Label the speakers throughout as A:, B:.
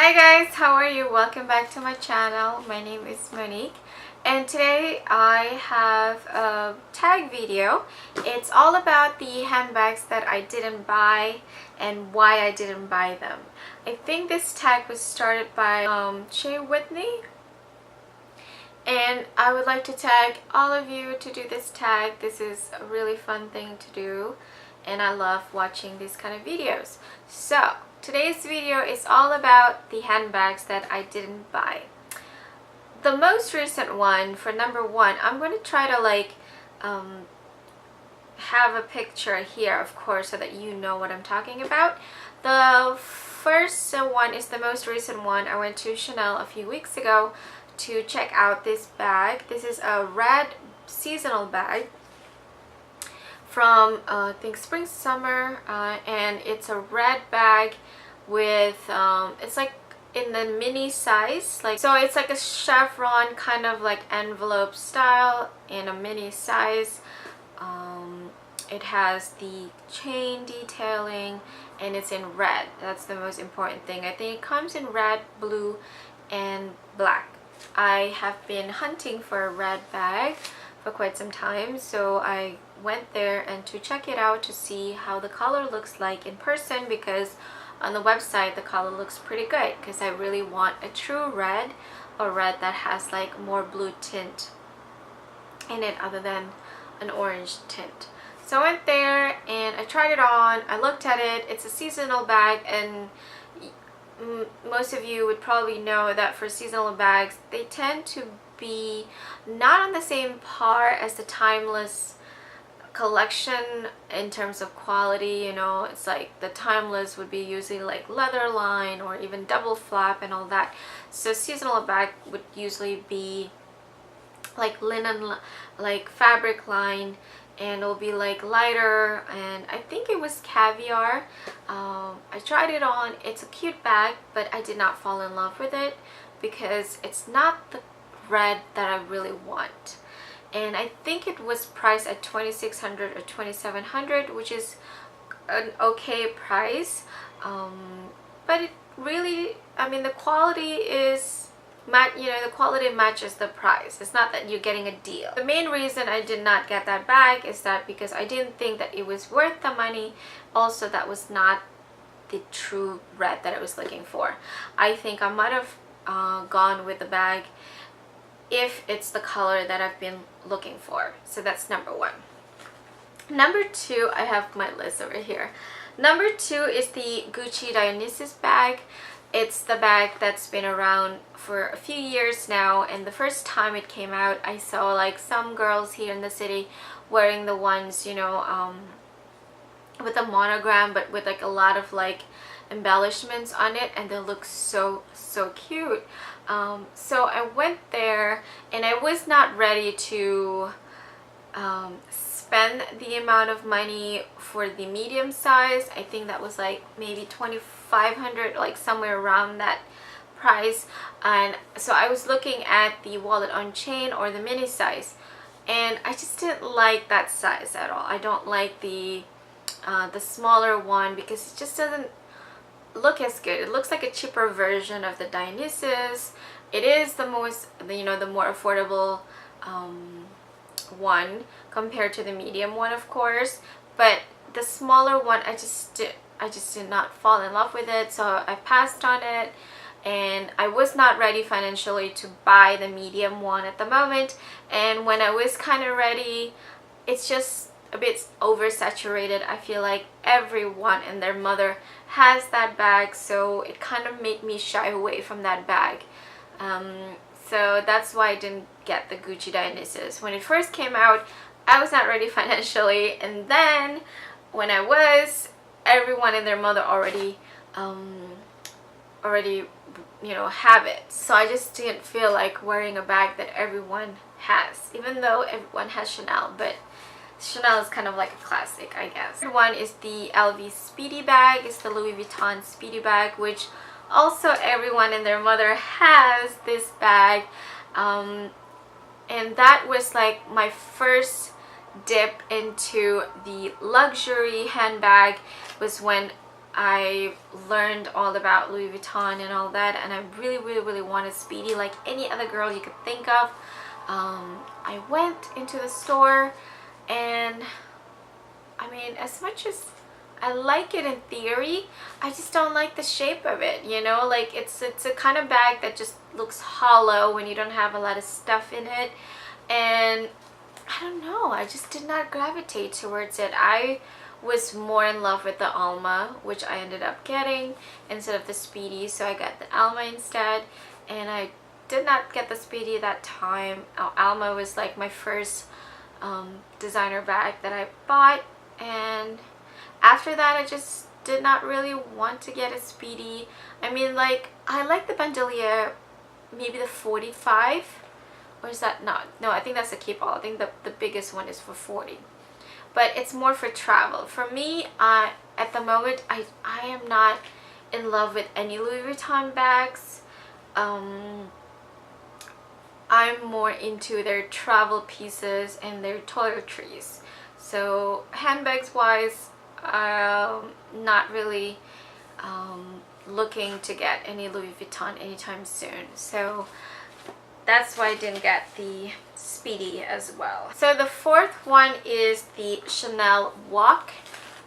A: Hi guys, how are you? Welcome back to my channel. My name is Monique and today I have a tag video. It's all about the handbags that I didn't buy and why I didn't buy them. I think this tag was started by Shea Whitney, and I would like to tag all of you to do this tag. This is a really fun thing to do and I love watching these kind of videos. So today's video is all about the handbags that I didn't buy. The most recent one, for number one, I'm going to try to have a picture here, of course, so that you know what I'm talking about. The first one is the most recent one. I went to Chanel a few weeks ago to check out this bag. This is a red seasonal bag from I think spring summer, and it's a red bag with it's like in the mini size, so it's like a chevron kind of like envelope style in a mini size. It has the chain detailing and it's in red. That's the most important thing. I think it comes in red, blue and black. I have been hunting for a red bag for quite some time, so I went there and to check it out to see how the color looks like in person, because on the website the color looks pretty good, because I really want a true red, or red that has like more blue tint in it other than an orange tint. So I went there and I tried it on, I looked at it. It's a seasonal bag, and most of you would probably know that for seasonal bags they tend to be not on the same par as the Timeless collection in terms of quality. You know, it's like the Timeless would be usually like leather line or even double flap and all that. So seasonal bag would usually be like linen, like fabric line, and it'll be like lighter, and I think it was Caviar. I tried it on. It's a cute bag, but I did not fall in love with it because it's not the red that I really want. And I think it was priced at $2,600 or $2,700, which is an okay price, but it really, I mean, the quality is the quality matches the price. It's not that you're getting a deal. The main reason I did not get that bag is that because I didn't think that it was worth the money. Also, that was not the true red that I was looking for. I think I might have gone with the bag if it's the color that I've been looking for. So that's number one. Number two, I have my list over here. Number two is the Gucci Dionysus bag. It's the bag that's been around for a few years now, and the first time it came out I saw like some girls here in the city wearing the ones, you know, with a monogram but with like a lot of like embellishments on it, and they look so cute. So I went there and I was not ready to spend the amount of money for the medium size. I think that was like maybe $2,500, like somewhere around that price. And so I was looking at the wallet on chain or the mini size, and I just didn't like that size at all. I don't like the smaller one because it just doesn't look as good. It looks like a cheaper version of the Dionysus. It is the most, you know, the more affordable one compared to the medium one, of course, but the smaller one I just did not fall in love with it, so I passed on it. And I was not ready financially to buy the medium one at the moment, and when I was kind of ready, it's just a bit oversaturated. I feel like everyone and their mother has that bag, so it kind of made me shy away from that bag. So that's why I didn't get the Gucci Dionysus. When it first came out, I was not ready financially, and then when I was, everyone and their mother already you know, have it. So I just didn't feel like wearing a bag that everyone has, even though everyone has Chanel, but Chanel is kind of like a classic, I guess. The third one is the LV Speedy bag. It's the Louis Vuitton Speedy bag, which also everyone and their mother has this bag. And that was like my first dip into the luxury handbag, was when I learned all about Louis Vuitton and all that, and I really wanted Speedy like any other girl you could think of. I went into the store, and I mean, as much as I like it in theory, I just don't like the shape of it, you know? Like, it's a kind of bag that just looks hollow when you don't have a lot of stuff in it. And I don't know, I just did not gravitate towards it. I was more in love with the Alma, which I ended up getting instead of the Speedy, so I got the Alma instead. And I did not get the Speedy that time. Alma was like my first designer bag that I bought, and after that I just did not really want to get a Speedy. I mean, like, I like the Bandolier, maybe the 45, or is that not? No, I think that's the Keepall. I think the biggest one is for 40, but it's more for travel. For me, at the moment, I am not in love with any Louis Vuitton bags. I'm more into their travel pieces and their toiletries. So handbags wise, not really looking to get any Louis Vuitton anytime soon. So that's why I didn't get the Speedy as well. So the fourth one is the Chanel Walk.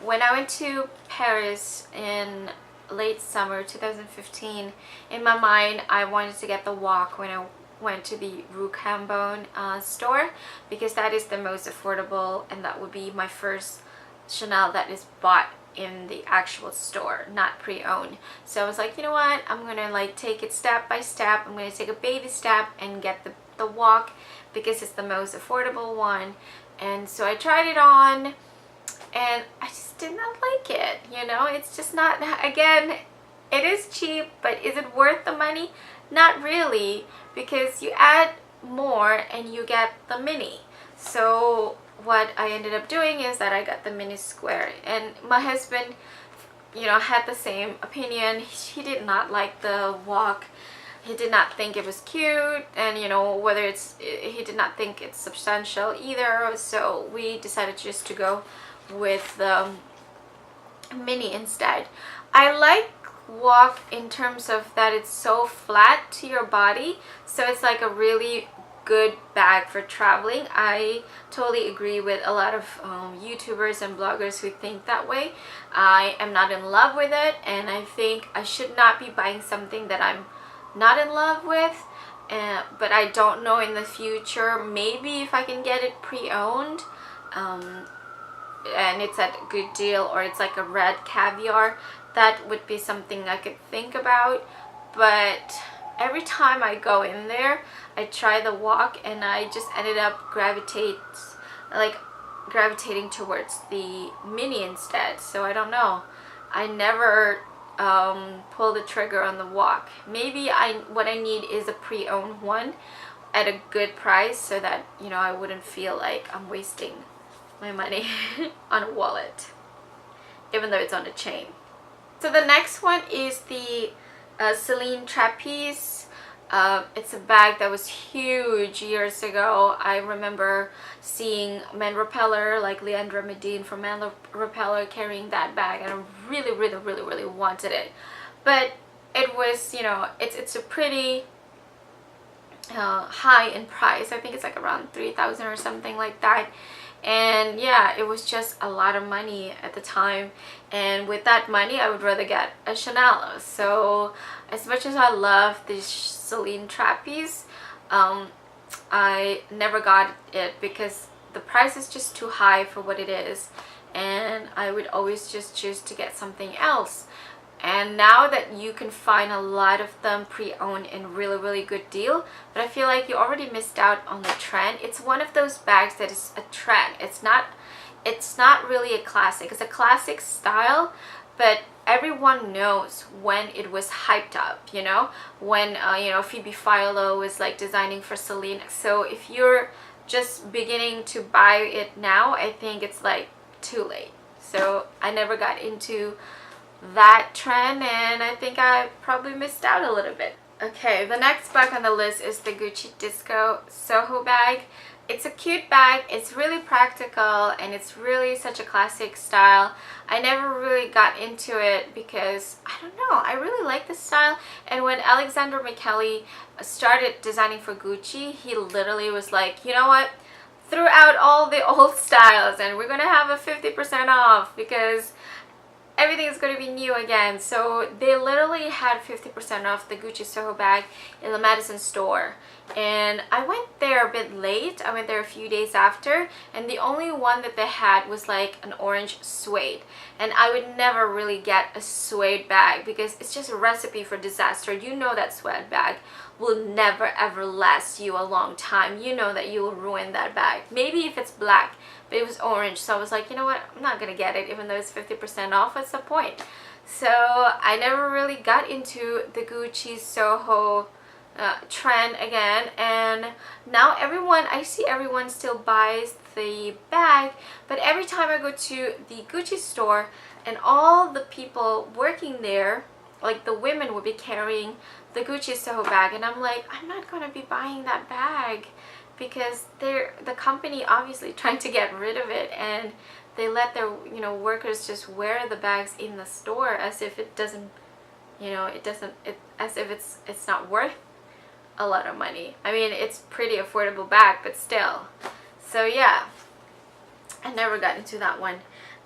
A: When I went to Paris in late summer 2015, in my mind I wanted to get the Walk when I went to the Rue Cambon store, because that is the most affordable, and that would be my first Chanel that is bought in the actual store, not pre-owned. So I was like, you know what, I'm gonna like take it step by step. I'm gonna take a baby step and get the Walk because it's the most affordable one. And so I tried it on, and I just did not like it, you know? It's just not, again, it is cheap, but is it worth the money? Not really, because you add more and you get the mini. So what I ended up doing is that I got the mini square, and my husband, you know, had the same opinion. He did not like the Walk. He did not think it was cute, and you know, whether he did not think it's substantial either. So we decided just to go with the mini instead. I like Walk in terms of that it's so flat to your body, so it's like a really good bag for traveling. I totally agree with a lot of YouTubers and bloggers who think that way. I am not in love with it, and I think I should not be buying something that I'm not in love with. But I don't know, in the future, maybe if I can get it pre-owned and it's at a good deal, or it's like a red caviar, that would be something I could think about. But every time I go in there, I try the Walk, and I just ended up gravitating towards the mini instead. So I don't know, I never pull the trigger on the Walk. Maybe what I need is a pre-owned one at a good price, so that, you know, I wouldn't feel like I'm wasting my money on a wallet, even though it's on a chain. So the next one is the Celine Trapeze. It's a bag that was huge years ago. I remember seeing Man Repeller, like Leandra Medine from Man Repeller, carrying that bag, and I really wanted it. But it was, you know, it's a pretty high in price. I think it's like around 3,000 or something like that. And yeah, it was just a lot of money at the time, and with that money I would rather get a Chanel. So as much as I love this Celine Trapeze, I never got it because the price is just too high for what it is, and I would always just choose to get something else. And now that you can find a lot of them pre-owned in really good deal, but I feel like you already missed out on the trend. It's one of those bags that is a trend. It's not really a classic. It's a classic style, but everyone knows when it was hyped up, you know, when you know, Phoebe Philo was like designing for Celine. So if you're just beginning to buy it now, I think it's like too late. So I never got into that trend, and I think I probably missed out a little bit. Okay, the next bag on the list is the Gucci Disco Soho bag. it's a cute bag, it's really practical, and it's really such a classic style. I never really got into it because, I don't know, I really like the style. And when Alexander McQueen started designing for Gucci, he literally was like, you know what, threw out all the old styles and we're gonna have a 50% off because everything is going to be new again. So they literally had 50% off the Gucci Soho bag in the Madison store, and I went there a bit late. I went there a few days after, and the only one that they had was like an orange suede, and I would never really get a suede bag because it's just a recipe for disaster. You know that suede bag will never ever last you a long time. You know that you will ruin that bag. Maybe if it's black, but it was orange, so I was like, you know what, I'm not gonna get it even though it's 50% off. What's the point? So I never really got into the Gucci Soho trend again, and now I see everyone still buys the bag, but every time I go to the Gucci store and all the people working there, like the women, would be carrying the Gucci Soho bag, and I'm like, I'm not gonna be buying that bag because the company obviously trying to get rid of it, and they let their workers just wear the bags in the store as if it doesn't, as if it's not worth a lot of money. I mean, it's pretty affordable bag, but still. So yeah, I never got into that one.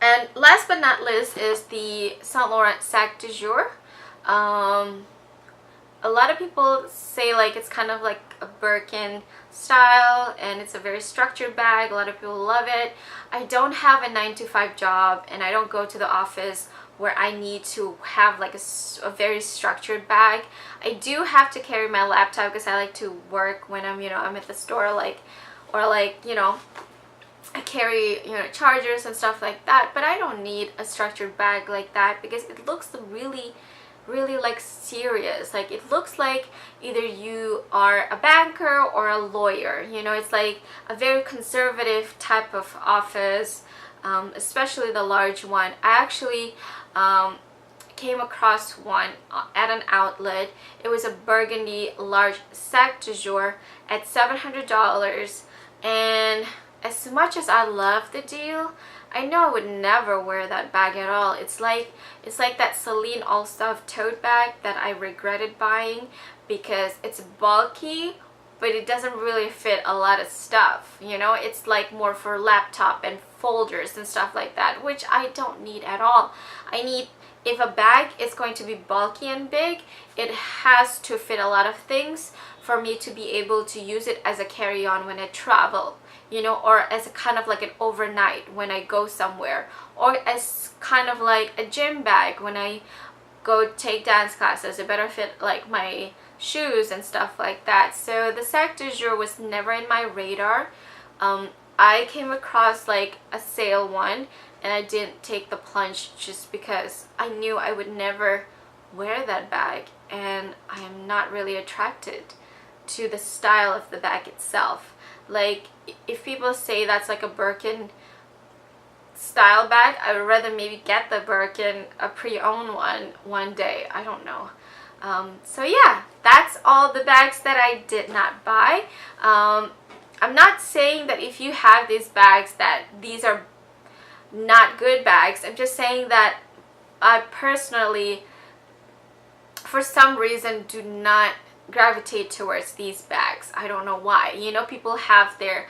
A: And last but not least is the Saint Laurent Sac de Jour. A lot of people say like it's kind of like a Birkin style, and it's a very structured bag. A lot of people love it. I don't have a 9-to-5 job, and I don't go to the office where I need to have like a very structured bag. I do have to carry my laptop because I like to work when I'm at the store, I carry chargers and stuff like that, but I don't need a structured bag like that because it looks really like serious. Like it looks like either you are a banker or a lawyer. It's like a very conservative type of office, especially the large one. I actually came across one at an outlet. It was a burgundy large Sac de Jour at $700, and as much as I love the deal, I know I would never wear that bag at all. It's like that Celine All-Stuff tote bag that I regretted buying because it's bulky, but it doesn't really fit a lot of stuff. It's like more for laptop and folders and stuff like that, which I don't need at all. If a bag is going to be bulky and big, it has to fit a lot of things for me to be able to use it as a carry-on when I travel, or as a kind of like an overnight when I go somewhere, or as kind of like a gym bag when I go take dance classes. It better fit like my shoes and stuff like that. So the Sac de Jour was never in my radar. I came across like a sale one, and I didn't take the plunge just because I knew I would never wear that bag, and I am not really attracted to the style of the bag itself. Like if people say that's like a Birkin style bag, I would rather maybe get the Birkin, a pre-owned one day. I don't know. So yeah, that's all the bags that I did not buy. I'm not saying that if you have these bags that these are not good bags. I'm just saying that I personally, for some reason, do not gravitate towards these bags. I don't know why. People have their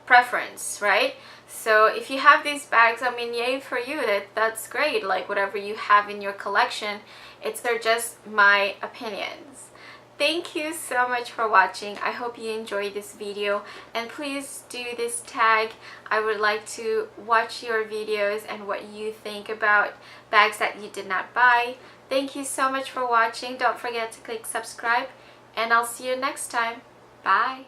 A: preference, right? So if you have these bags, I mean, yay for you. That's great. Like whatever you have in your collection, they're just my opinions. Thank you so much for watching. I hope you enjoyed this video, and please do this tag. I would like to watch your videos and what you think about bags that you did not buy. Thank you so much for watching. Don't forget to click subscribe, and I'll see you next time. Bye.